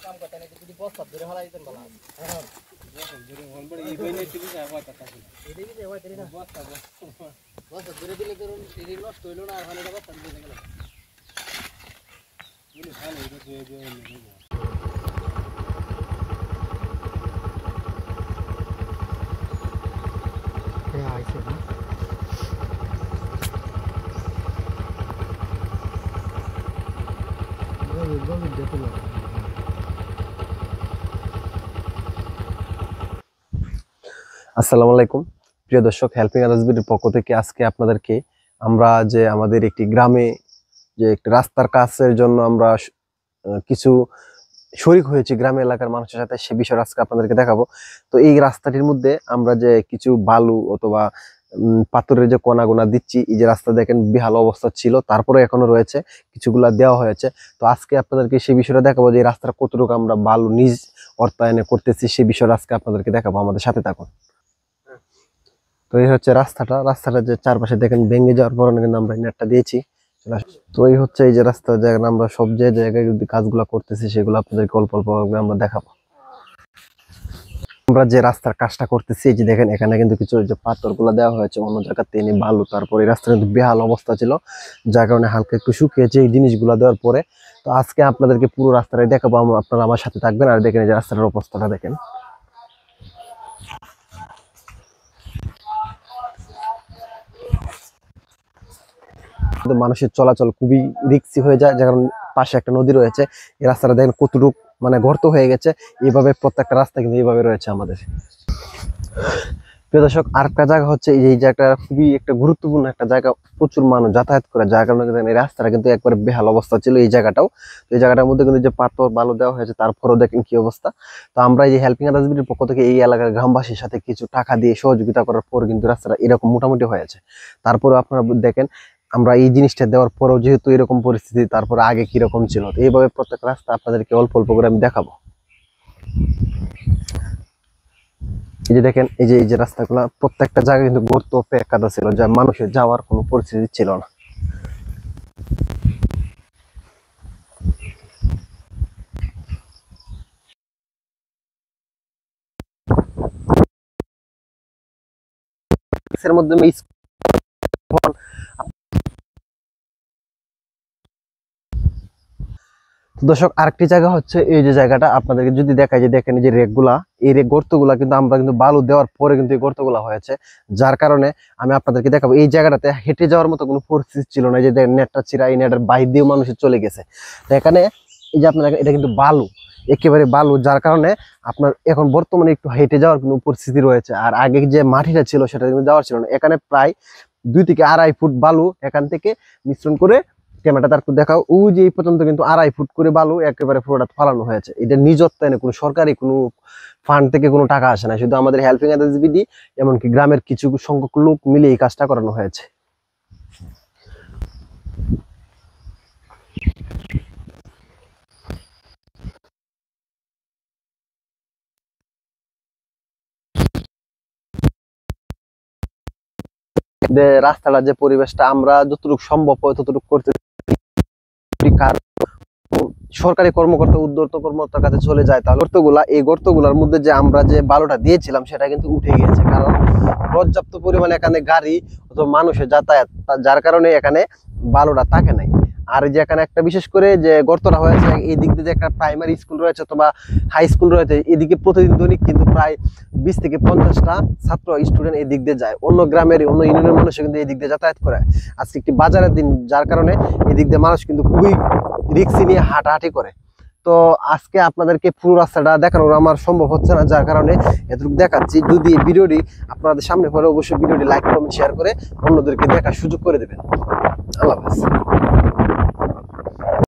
কাম করতে না যদি বস্তা ধরে ফেলাই দিতেন ভালো হ্যাঁ ধরে হল বড় এই কইলে টিভি যায় হয় কথা ছিল এই দিকে হয় তেরি না বস্তা ধরে দিলে করুন এই নষ্ট হইলো না আর ভালো বস্তা দিয়ে গেল বলি ভালো এটা যে क्या ऐसे ना वो देखो लो আসসালামু আলাইকুম প্রিয় দর্শক হেল্পিং আদার্স বিডির পক্ষ থেকে আজকে আপনাদেরকে আমরা যে আমাদের একটি গ্রামে যে একটা রাস্তার কাজের জন্য আমরা কিছু শরীক হয়েছি গ্রাম এলাকার মানুষের সাথে সে বিষয় আজকে আপনাদেরকে দেখাবো। তো এই রাস্তাটির মধ্যে আমরা যে কিছু বালু অথবা পাথরের যে কোনা দিচ্ছি, এই যে রাস্তা দেখেন বেহাল অবস্থা ছিল, তারপরে এখনো রয়েছে, কিছুগুলা দেওয়া হয়েছে। তো আজকে আপনাদেরকে সেই বিষয়টা দেখাবো যে এই রাস্তার কতটুকু আমরা বালু নিজ অর্থায়নে করতেছি, সেই বিষয়টা আজকে আপনাদেরকে দেখাবো, আমাদের সাথে থাকুন। তো এই হচ্ছে রাস্তাটা যে চারপাশে দেখেন ভেঙে যাওয়ার পর কিন্তু আমরা নেটটা দিয়েছি। তো এই হচ্ছে এই যে রাস্তা, যেখানে আমরা সব যে জায়গায় যদি কাজগুলো করতেছি সেগুলো আপনাদেরকে অল্প অল্প আমরা দেখাবো। আমরা যে রাস্তার কাজটা করতেছি এই যে দেখেন এখানে কিন্তু কিছু যে পাথরগুলো দেওয়া হয়েছে অন্য জায়গাতে এনে বালু, তারপরে এই রাস্তা কিন্তু বেহাল অবস্থা ছিল, যার কারণে হালকা একটু শুকিয়েছে এই জিনিসগুলো দেওয়ার পরে। তো আজকে আপনাদেরকে পুরো রাস্তাটাই দেখাবো, আপনারা আমার সাথে থাকবেন। আর দেখেন এই যে রাস্তাটার অবস্থাটা দেখেন। মানুষের চলাচল খুবই রিস্কি হয়ে যায়, যার কারণে পাশে একটা নদী রয়েছে। এই রাস্তাটা দেখেন কতটুকু মানে গর্ত হয়ে গেছে, এইভাবে প্রত্যেকটা রাস্তা কিন্তু এইভাবে রয়েছে আমাদের। প্রিয় দর্শক, আরেকটা জায়গা হচ্ছে এই জায়গাটা খুবই একটা গুরুত্বপূর্ণ একটা জায়গা, প্রচুর মানুষ যাতায়াত করে, যার কারণে এই রাস্তাটা কিন্তু একবারে বেহাল অবস্থা ছিল। এই জায়গাটাও, এই জায়গাটার মধ্যে কিন্তু যে পাথর বালু দেওয়া হয়েছে, তারপরেও দেখেন কি অবস্থা। তো আমরা এই যে হেল্পিং আদার্স বিডির পক্ষ থেকে এই এলাকার গ্রামবাসীর সাথে কিছু টাকা দিয়ে সহযোগিতা করার পর কিন্তু রাস্তাটা এরকম মোটামুটি হয়েছে। তারপরে আপনারা দেখেন আমরা এই জিনিসটা দেওয়ার পরেও যেহেতু এরকম পরিস্থিতি, তারপরে আগে কিরকম ছিল, তো এইভাবে প্রত্যেক রাস্তা আপনাদেরকে অল্প অল্প করে আমি দেখাবো। এই যে দেখেন এই যে রাস্তাগুলো প্রত্যেকটা জায়গায় কিন্তু গর্ত পেকাদা ছিল, যা মানুষের যাওয়ার কোনো পরিস্থিতি ছিল না। এর মধ্যে দর্শক আরেকটি জায়গা হচ্ছে এই যে জায়গাটা আপনাদেরকে যদি দেখায়, যে দেখেন যে রেকগুলা, এই রেক গর্তগুলা কিন্তু আমরা কিন্তু বালু দেওয়ার পরে কিন্তু এই গর্তগুলা হয়েছে, যার কারণে আমি আপনাদেরকে দেখাবো এই জায়গাটাতে হেঁটে যাওয়ার মতো কোনো পরিস্থিতি ছিল না। এই যে নেটটা চিরা, এই নেটের বাইর দিয়েও মানুষের চলে গেছে। তো এখানে এই যে আপনারা এটা কিন্তু বালু, একেবারে বালু, যার কারণে আপনার এখন বর্তমানে একটু হেঁটে যাওয়ার কোনো পরিস্থিতি রয়েছে। আর আগে যে মাটিটা ছিল সেটা কিন্তু যাওয়ার ছিল না। এখানে প্রায় 2 থেকে 2.5 ফুট বালু এখান থেকে মিশ্রণ করে, ক্যামেরাটা তার দেখাও, ও যে এই পর্যন্ত কিন্তু 2.5 ফুট করে বালু একেবারে পুরোটা ফালানো হয়েছে। এটা নিজত্বায়নে কোনো সরকারি কোনো ফান্ড থেকে কোনো টাকা আসে না, শুধু আমাদের হেল্পিং আদার্স বিডি এমনকি গ্রামের কিছু সংখ্যক লোক মিলে এই কাজটা করানো হয়েছে। রাস্তাটা যে পরিবেশটা আমরা যতটুকু সম্ভব হয় ততটুকু করতে, সরকারি কর্মকর্তা উদ্যোক্ত কর্মকর্তার কাছে চলে যায়, তাহলে এই গর্তগুলার মধ্যে যে আমরা যে বালুটা দিয়েছিলাম সেটা কিন্তু উঠে গিয়েছে, কারণ পর্যাপ্ত পরিমাণে এখানে গাড়ি অথবা মানুষের যাতায়াত, যার কারণে এখানে বালুটা থাকে নাই। আর যে এখানে একটা বিশেষ করে যে গর্তটা হয়েছে, এই দিক দিয়ে একটা প্রাইমারি স্কুল রয়েছে অথবা হাই স্কুল রয়েছে, এদিকে প্রতিদিন দৈনিক কিন্তু প্রায় 20 থেকে 50টা ছাত্র স্টুডেন্ট এই দিক দিয়ে যায়, অন্য গ্রামের অন্য ইউনিয়নের মানুষ কিন্তু এই দিক দিয়ে যাতায়াত করে। আজকে একটি বাজারের দিন, যার কারণে এই দিক দিয়ে মানুষ কিন্তু খুবই রিক্সি নিয়ে হাঁটাহাঁটি করে। তো আজকে আপনাদেরকে পুরো রাস্তাটা দেখানোর আমার সম্ভব হচ্ছে না, যার কারণে এতটুকু দেখাচ্ছি। যদি এই ভিডিওটি আপনাদের সামনে পড়ে অবশ্যই ভিডিওটি লাইক কমেন্ট শেয়ার করে অন্যদেরকে দেখার সুযোগ করে দেবেন। আল্লাহ হাফেজ।